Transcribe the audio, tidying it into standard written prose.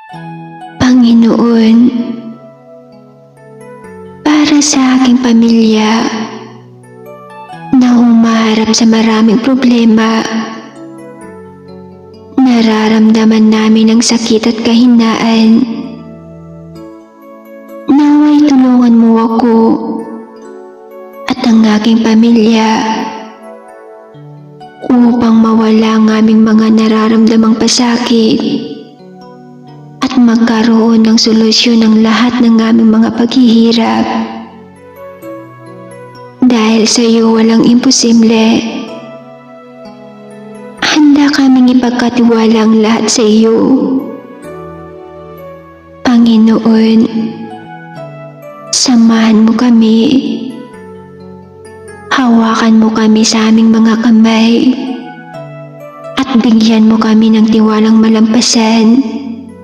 Panginoon, para sa aking pamilya na humaharap sa maraming problema, nararamdaman namin ang sakit at kahinaan. Naway tulungan mo ako at ang aking pamilya upang mawala ang aming mga nararamdamang pasakit at magkaroon ng solusyon ng lahat ng aming mga paghihirap. Dahil sa iyo walang imposible, handa kaming ipagkatiwala ang lahat sa iyo. Panginoon, samahan mo kami. Hawakan mo kami sa aming mga kamay at bigyan mo kami ng tiwalang malampasan